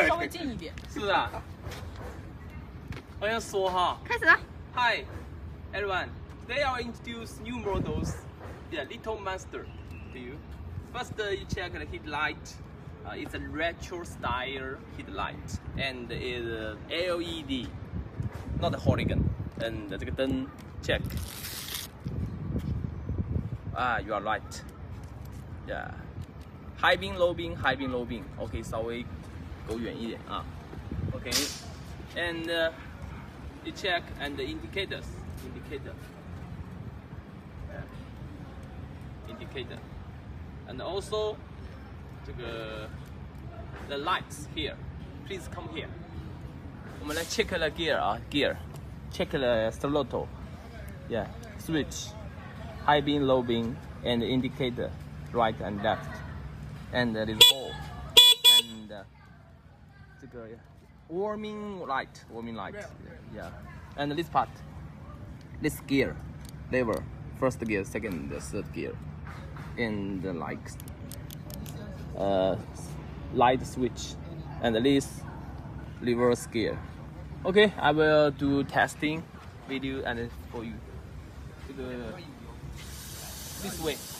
稍微近一点。是啊。我要说哈。开始了。Hi, everyone. Today I will introduce new models. Yeah, little monster to you. First, you check the headlight. It's a retro style headlight and is LED, not hooligan. And 这个灯 check. You are right. Yeah. High beam, low beam, high beam, low beam. OK， 稍微go 远一点啊。OK. And you check and the indicator. And also 这个 the lights here. Please come here. 我们来 check the gear 啊 gear. Check the throttle. Yeah. Switch. High beam, low beam, and indicator right and left. And there is hole. And 这个 warming light. Yeah. And this part. This gear lever. First gear, second, third gear. And like light switch. And this reverse gear. Okay, I will do testing video and for you. This way.